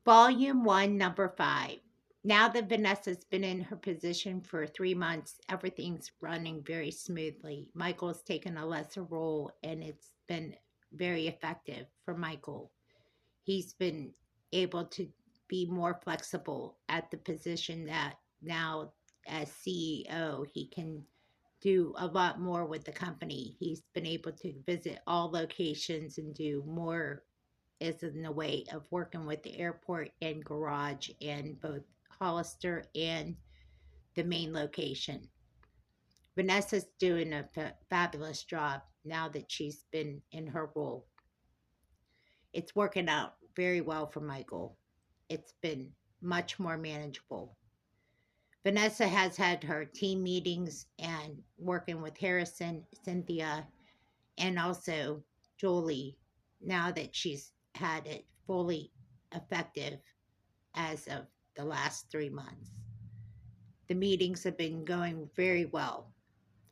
Volume 1, Number 5. Now that Vanessa's been in her position for 3 months, everything's running very smoothly. Michael's taken a lesser role, and it's been very effective for Michael. He's been able to be more flexible at the position that now, as CEO, he can do a lot more with the company. He's been able to visit all locations and do more as in the way of working with the airport and garage and both Hollister and the main location. Vanessa's doing a fabulous job now that she's been in her role. It's working out very well for Michael. It's been much more manageable. Vanessa has had her team meetings and working with Harrison, Cynthia, and also Julie now that she's had it fully effective as of the last 3 months. The meetings have been going very well.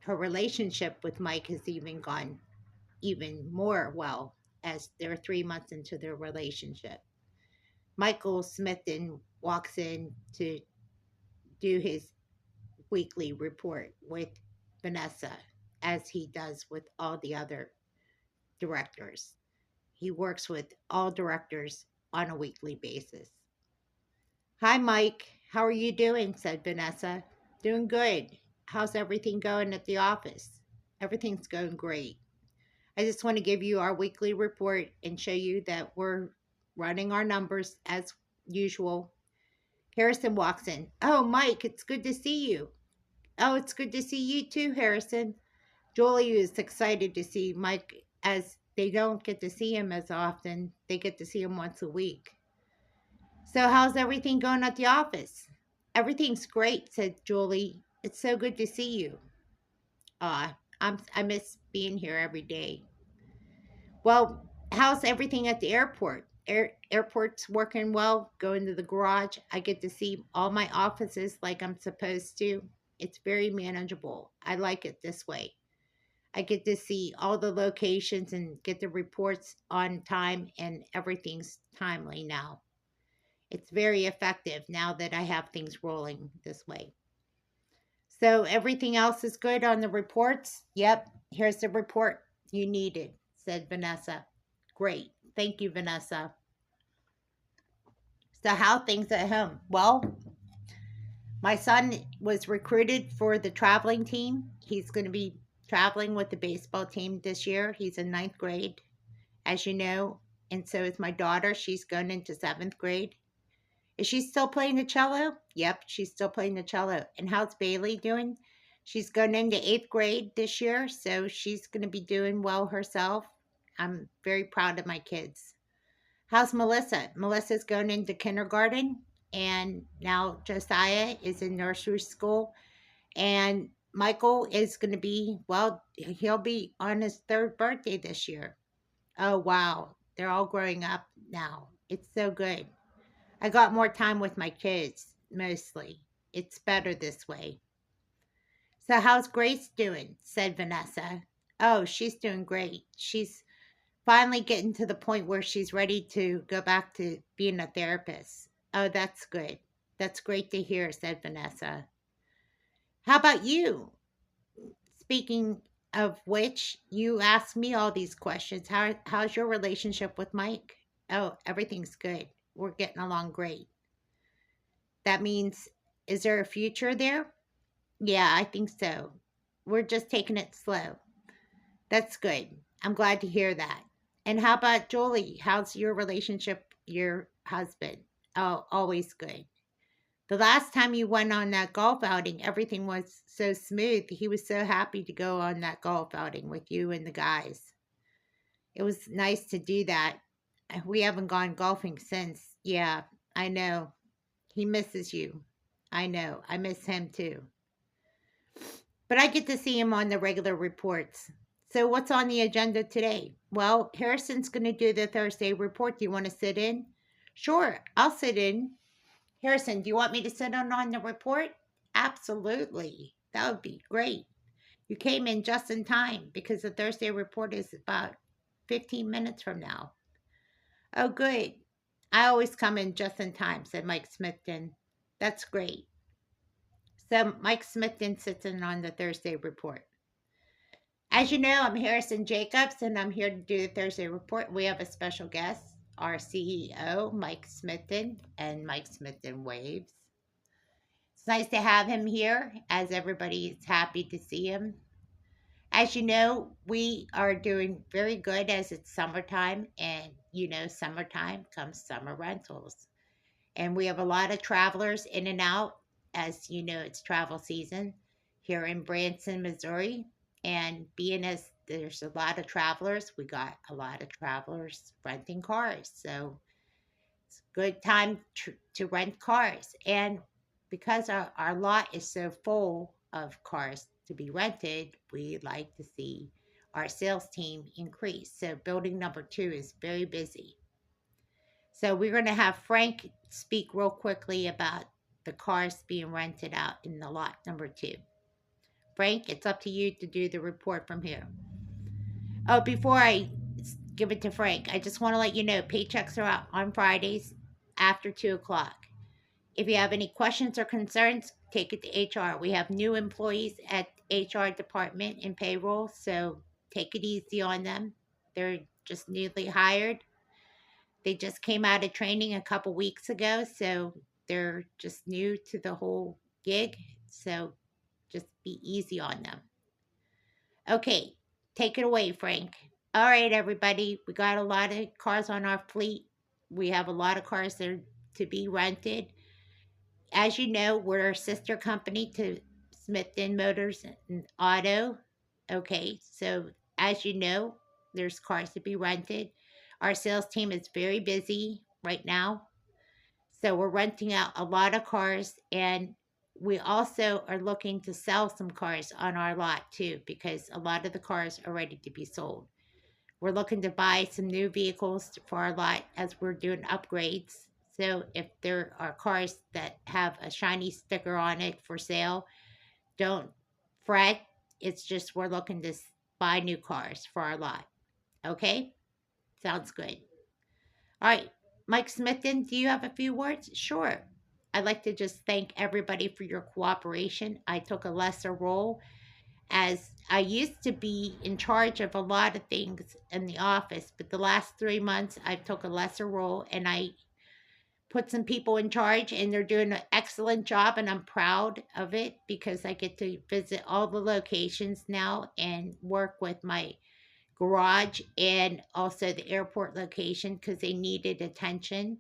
Her relationship with Mike has even gone even more well as they're 3 months into their relationship. Michael Smithton walks in to do his weekly report with Vanessa, as he does with all the other directors. He works with all directors on a weekly basis. Hi, Mike. How are you doing? Said Vanessa. Doing good. How's everything going at the office? Everything's going great. I just want to give you our weekly report and show you that we're running our numbers as usual. Harrison walks in. Oh, Mike, it's good to see you. Oh, it's good to see you too, Harrison. Julie is excited to see Mike as they don't get to see him as often. They get to see him once a week. So, how's everything going at the office? Everything's great, said Julie. It's so good to see you. I miss being here every day. Well, how's everything at the airport? Airport's working well. Going to the garage. I get to see all my offices like I'm supposed to. It's very manageable. I like it this way. I get to see all the locations and get the reports on time, and everything's timely now. It's very effective now that I have things rolling this way. So everything else is good on the reports? Yep, here's the report you needed, said Vanessa. Great. Thank you, Vanessa. So how things at home? Well, my son was recruited for the traveling team. He's going to be traveling with the baseball team this year. He's in ninth grade, as you know. And so is my daughter. She's going into seventh grade. Is she still playing the cello? Yep, she's still playing the cello. And how's Bailey doing? She's going into eighth grade this year, so she's going to be doing well herself. I'm very proud of my kids. How's Melissa? Melissa's going into kindergarten, and now Josiah is in nursery school. And Michael is going to be, well, he'll be on his third birthday this year. Oh, wow. They're all growing up now. It's so good. I got more time with my kids, mostly. It's better this way. So, how's Grace doing? Said Vanessa. Oh, she's doing great. She's finally getting to the point where she's ready to go back to being a therapist. Oh, that's good. That's great to hear, said Vanessa. How about you? Speaking of which, you asked me all these questions. How's your relationship with Mike? Oh, everything's good. We're getting along great. That means, is there a future there? Yeah, I think so. We're just taking it slow. That's good. I'm glad to hear that. And how about Jolie? How's your relationship, your husband? Oh, always good. The last time you went on that golf outing, everything was so smooth. He was so happy to go on that golf outing with you and the guys. It was nice to do that. We haven't gone golfing since. Yeah, I know. He misses you. I know. I miss him too. But I get to see him on the regular reports. So, what's on the agenda today? Well, Harrison's going to do the Thursday report. Do you want to sit in? Sure, I'll sit in. Harrison, do you want me to sit in on the report? Absolutely. That would be great. You came in just in time because the Thursday report is about 15 minutes from now. Oh, good. I always come in just in time, said Mike Smithton. That's great. So Mike Smithton sits in on the Thursday report. As you know, I'm Harrison Jacobs, and I'm here to do the Thursday report. We have a special guest, our CEO, Mike Smithton, and Mike Smithton waves. It's nice to have him here, as everybody is happy to see him. As you know, we are doing very good as it's summertime, and summertime comes summer rentals. And we have a lot of travelers in and out. As you know, it's travel season here in Branson, Missouri. And being as there's a lot of travelers, we got a lot of travelers renting cars. So it's a good time to rent cars. And because our lot is so full of cars to be rented, we like to see our sales team increase. So building number 2 is very busy. So we're going to have Frank speak real quickly about the cars being rented out in the lot number 2. Frank, it's up to you to do the report from here. Oh, before I give it to Frank, I just want to let you know paychecks are out on Fridays after 2 o'clock. If you have any questions or concerns, take it to HR. We have new employees at HR department and payroll, so take it easy on them. They're just newly hired. They just came out of training a couple weeks ago, so they're just new to the whole gig. So just be easy on them. Okay, take it away, Frank. All right, everybody. We got a lot of cars on our fleet. We have a lot of cars that are to be rented. As you know, we're a sister company to Smithton Motors and Auto. Okay, so as you know, there's cars to be rented. Our sales team is very busy right now. So we're renting out a lot of cars, and we also are looking to sell some cars on our lot too, because a lot of the cars are ready to be sold. We're looking to buy some new vehicles for our lot as we're doing upgrades. So if there are cars that have a shiny sticker on it for sale, don't fret. It's just we're looking to buy new cars for our lot. Okay? Sounds good. All right. Mike Smithton, do you have a few words? Sure. I'd like to just thank everybody for your cooperation. I took a lesser role as I used to be in charge of a lot of things in the office, but the last 3 months I took a lesser role and I put some people in charge, and they're doing an excellent job, and I'm proud of it because I get to visit all the locations now and work with my garage and also the airport location because they needed attention.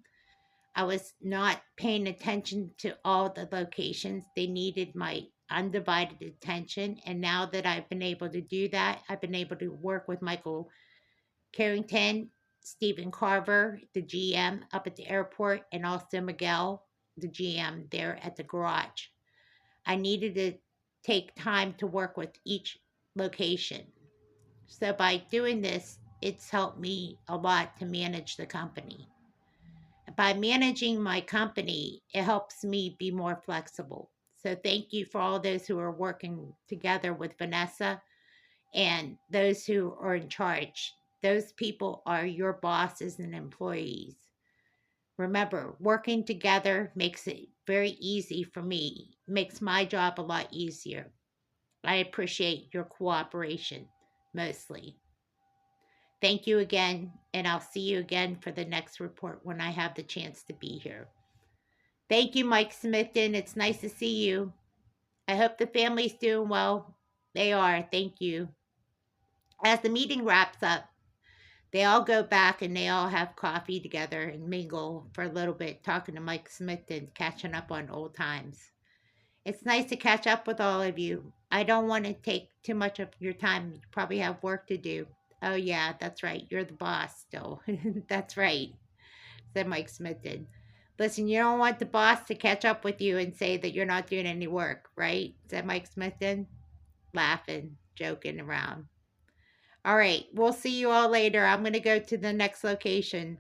I was not paying attention to all the locations. They needed my undivided attention. And now that I've been able to do that, I've been able to work with Michael Carrington, Stephen Carver, the GM up at the airport, and also Miguel, the GM there at the garage. I needed to take time to work with each location. So by doing this, it's helped me a lot to manage the company. By managing my company, it helps me be more flexible. So thank you for all those who are working together with Vanessa and those who are in charge. Those people are your bosses and employees. Remember, working together makes it very easy for me, makes my job a lot easier. I appreciate your cooperation mostly. Thank you again, and I'll see you again for the next report when I have the chance to be here. Thank you, Mike Smithton. It's nice to see you. I hope the family's doing well. They are. Thank you. As the meeting wraps up, they all go back and they all have coffee together and mingle for a little bit, talking to Mike Smithton, catching up on old times. It's nice to catch up with all of you. I don't want to take too much of your time. You probably have work to do. Oh, yeah, that's right. You're the boss still. That's right, said Mike Smithton. Listen, you don't want the boss to catch up with you and say that you're not doing any work, right? Said Mike Smithton, laughing, joking around. All right, we'll see you all later. I'm going to go to the next location.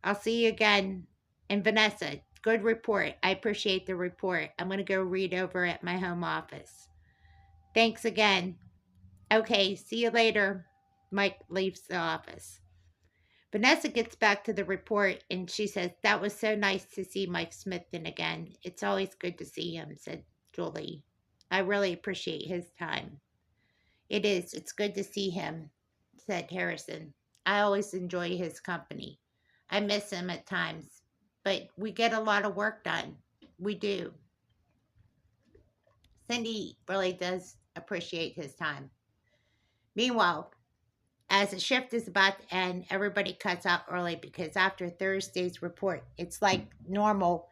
I'll see you again. And Vanessa, good report. I appreciate the report. I'm going to go read over at my home office. Thanks again. Okay, see you later. Mike leaves the office. Vanessa gets back to the report and she says, "That was so nice to see Mike Smithton again. It's always good to see him," said Julie. "I really appreciate his time." "It is. It's good to see him," said Harrison. "I always enjoy his company. I miss him at times, but we get a lot of work done. We do." Cindy really does appreciate his time. Meanwhile, as the shift is about to end, everybody cuts out early because after Thursday's report, it's like normal.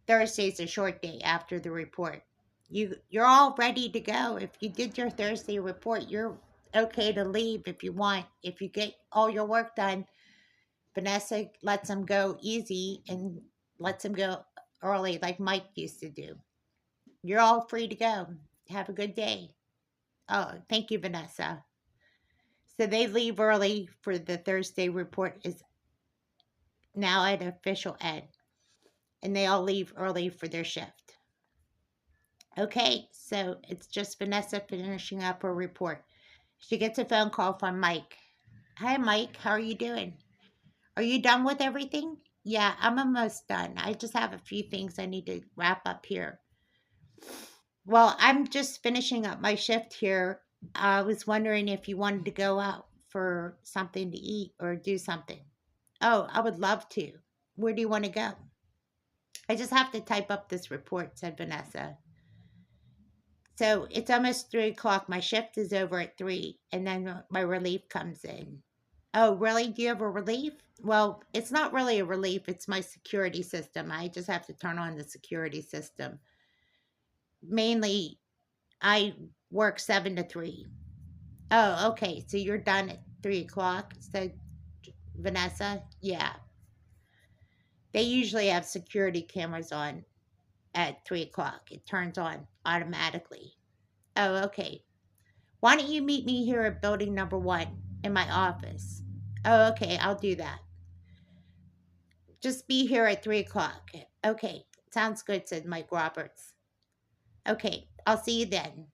Thursday's a short day after the report. You're all ready to go. If you did your Thursday report, you're okay to leave if you want. If you get all your work done, Vanessa lets them go easy and lets them go early like Mike used to do. You're all free to go. Have a good day. Oh, thank you, Vanessa. So they leave early for the Thursday report is now at official end. And they all leave early for their shift. Okay, so it's just Vanessa finishing up her report. She gets a phone call from Mike. "Hi, Mike. How are you doing? Are you done with everything?" "Yeah, I'm almost done. I just have a few things I need to wrap up here." "Well, I'm just finishing up my shift here. I was wondering if you wanted to go out for something to eat or do something." "Oh, I would love to. Where do you want to go?" "I just have to type up this report," said Vanessa. "So it's almost 3 o'clock. My shift is over at 3, and then my relief comes in." "Oh, really? Do you have a relief?" "Well, it's not really a relief. It's my security system. I just have to turn on the security system. Mainly, I work 7 to 3. "Oh, okay. So you're done at 3 o'clock?" said Vanessa. "Yeah. They usually have security cameras on at 3 o'clock. It turns on automatically." "Oh, okay. Why don't you meet me here at building number 1 in my office?" "Oh, okay. I'll do that. Just be here at 3 o'clock." "Okay. Sounds good," said Mike Roberts. "Okay. I'll see you then."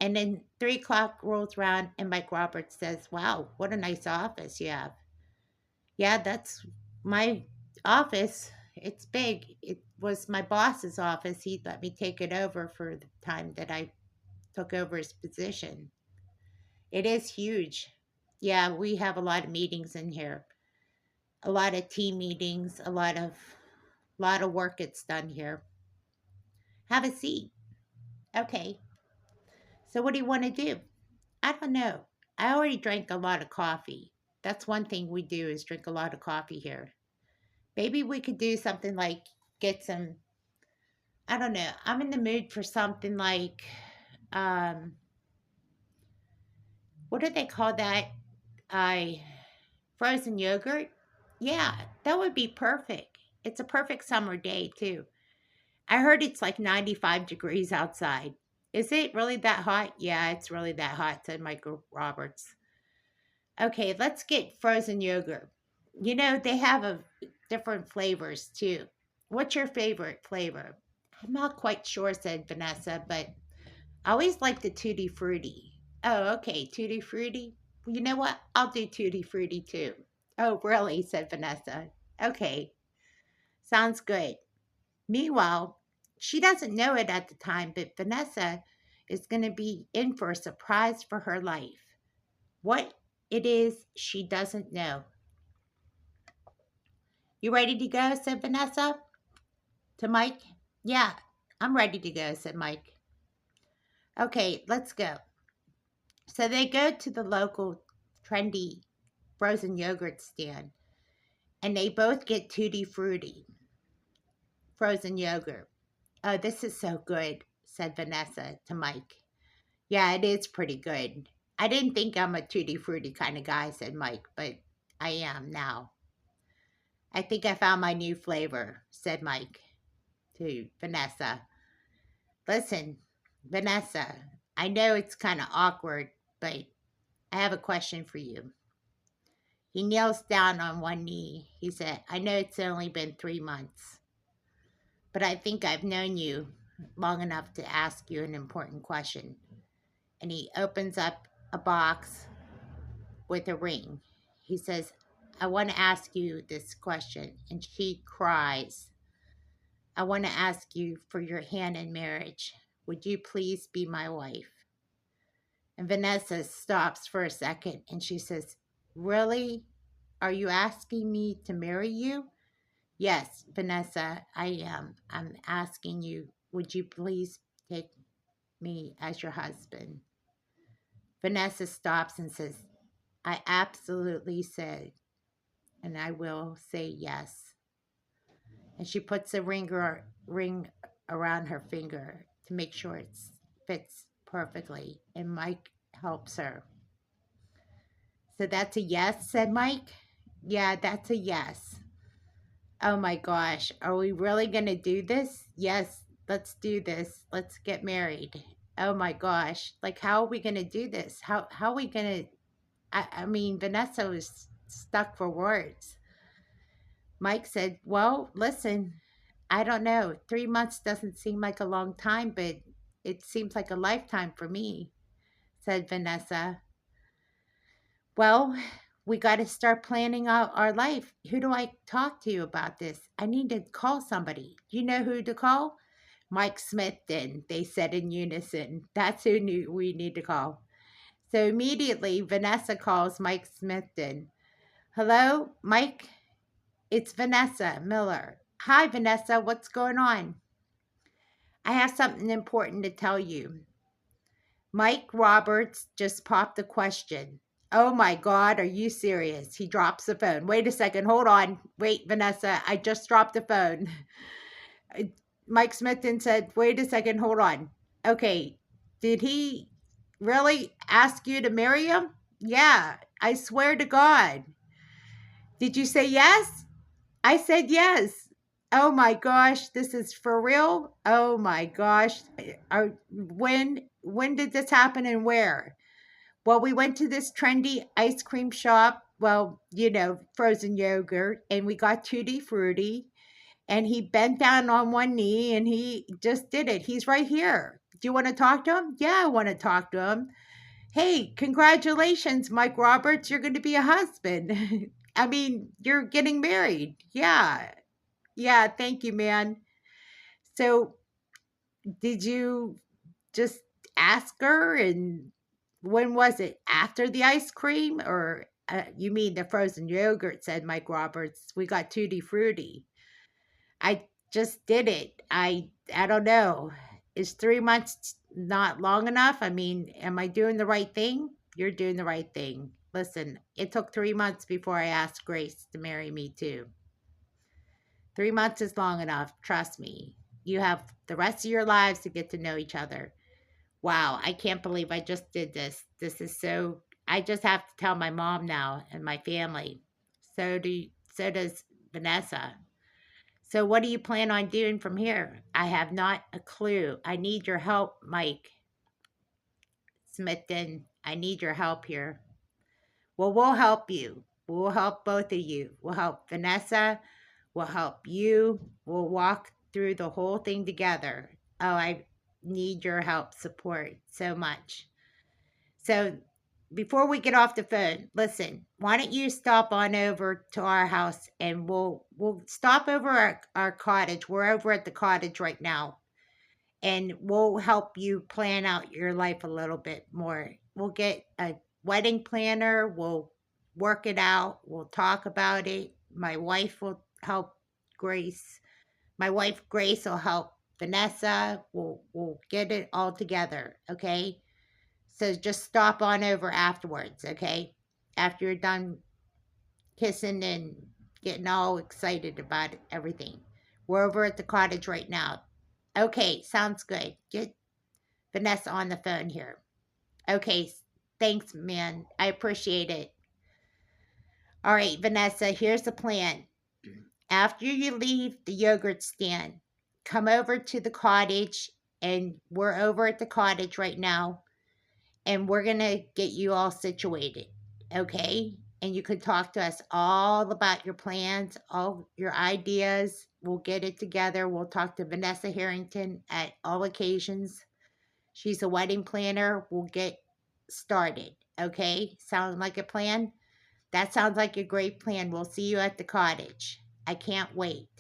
And then 3 o'clock rolls around and Mike Roberts says, "Wow, what a nice office you have." "Yeah, that's my office. It's big. It was my boss's office. He let me take it over for the time that I took over his position. It is huge. Yeah, we have a lot of meetings in here. A lot of team meetings, a lot of work gets done here. Have a seat." "Okay. So what do you want to do?" "I don't know. I already drank a lot of coffee. That's one thing we do is drink a lot of coffee here. Maybe we could do something like get some, I don't know. I'm in the mood for something like, um, what do they call that? I Frozen yogurt? Yeah, that would be perfect. It's a perfect summer day, too. I heard it's like 95 degrees outside. Is it really that hot?" "Yeah, it's really that hot," said Michael Roberts. "Okay, let's get frozen yogurt. They have different flavors, too. What's your favorite flavor?" "I'm not quite sure," said Vanessa, "but I always like the Tutti Frutti." "Oh, okay, Tutti Frutti. Well, you know what? I'll do Tutti Frutti, too." "Oh, really?" said Vanessa. "Okay, sounds good." Meanwhile, she doesn't know it at the time, but Vanessa is going to be in for a surprise for her life. What it is, she doesn't know. "You ready to go?" said Vanessa to Mike. "Yeah, I'm ready to go," said Mike. "Okay, let's go." So they go to the local trendy frozen yogurt stand and they both get Tutti Frutti frozen yogurt. "Oh, this is so good," said Vanessa to Mike. "Yeah, it is pretty good. I didn't think I'm a Tutti Frutti kind of guy," said Mike, "but I am now. I think I found my new flavor," said Mike to Vanessa. "Listen, Vanessa, I know it's kind of awkward, but I have a question for you." He kneels down on one knee. He said, "I know it's only been 3 months, but I think I've known you long enough to ask you an important question." And he opens up a box with a ring. He says, I want to ask you this question. And she cries. I want to ask you for your hand in marriage. Would you please be my wife? And Vanessa stops for a second and she says, Really? Are you asking me to marry you? Yes, Vanessa, I am. I'm asking you, would you please take me as your husband? Vanessa stops and says, I absolutely said, and I will say yes. And she puts a ring around her finger to make sure it fits perfectly. And Mike helps her. So that's a yes, said Mike. Yeah, that's a yes. Oh my gosh, are we really going to do this? Yes, let's do this. Let's get married. Oh my gosh, like how are we going to do this? How are we going to I mean, Vanessa was stuck for words. Mike said, Well, listen, I don't know. 3 months doesn't seem like a long time, but it seems like a lifetime for me, said Vanessa. Well, we got to start planning out our life. Who do I talk to about this? I need to call somebody. You know who to call? Mike Smithton, they said in unison. That's who we need to call. So immediately, Vanessa calls Mike Smithton. Hello, Mike? It's Vanessa Miller. Hi, Vanessa. What's going on? I have something important to tell you. Mike Roberts just popped a question. Oh my God, are you serious? He drops the phone. Wait a second. Hold on. Wait, Vanessa. I just dropped the phone. Mike Smithton said, Wait a second. Hold on. Okay. Did he really ask you to marry him? Yeah. I swear to God. Did you say yes? I said yes. Oh my gosh, this is for real? Oh my gosh. When did this happen and where? Well, we went to this trendy ice cream shop. Well, frozen yogurt, and we got Tutti Frutti. And he bent down on one knee and he just did it. He's right here. Do you want to talk to him? Yeah, I want to talk to him. Hey, congratulations, Mike Roberts. You're going to be a husband. I mean, you're getting married. Yeah. Yeah, thank you, man. So, did you just ask her, and when was it? After the ice cream, or you mean the frozen yogurt? Said Mike Roberts. We got Tutti Frutti. I just did it. I don't know. Is 3 months not long enough? I mean, am I doing the right thing? You're doing the right thing. Listen, it took 3 months before I asked Grace to marry me too. 3 months is long enough. Trust me. You have the rest of your lives to get to know each other. Wow, I can't believe I just did this. This is so. I just have to tell my mom now and my family. So does Vanessa. So what do you plan on doing from here? I have not a clue. I need your help, Mike Smithton. I need your help here. Well, we'll help you. We'll help both of you. We'll help Vanessa. We'll help you. We'll walk through the whole thing together. Oh, I need your help, support so much. So before we get off the phone, listen, why don't you stop on over to our house and we'll stop over our cottage. We're over at the cottage right now. And we'll help you plan out your life a little bit more. We'll get a wedding planner, we'll work it out, we'll talk about it. My wife will help Grace. My wife Grace will help Vanessa. We'll get it all together, okay? So just stop on over afterwards, okay? After you're done kissing and getting all excited about everything. We're over at the cottage right now. Okay, sounds good. Get Vanessa on the phone here. Okay, thanks, man. I appreciate it. All right, Vanessa, here's the plan. After you leave the yogurt stand, come over to the cottage, and we're over at the cottage right now, and we're going to get you all situated, okay? And you can talk to us all about your plans, all your ideas. We'll get it together. We'll talk to Vanessa Harrington at all occasions. She's a wedding planner. We'll get started, okay? Sound like a plan? That sounds like a great plan. We'll see you at the cottage. I can't wait.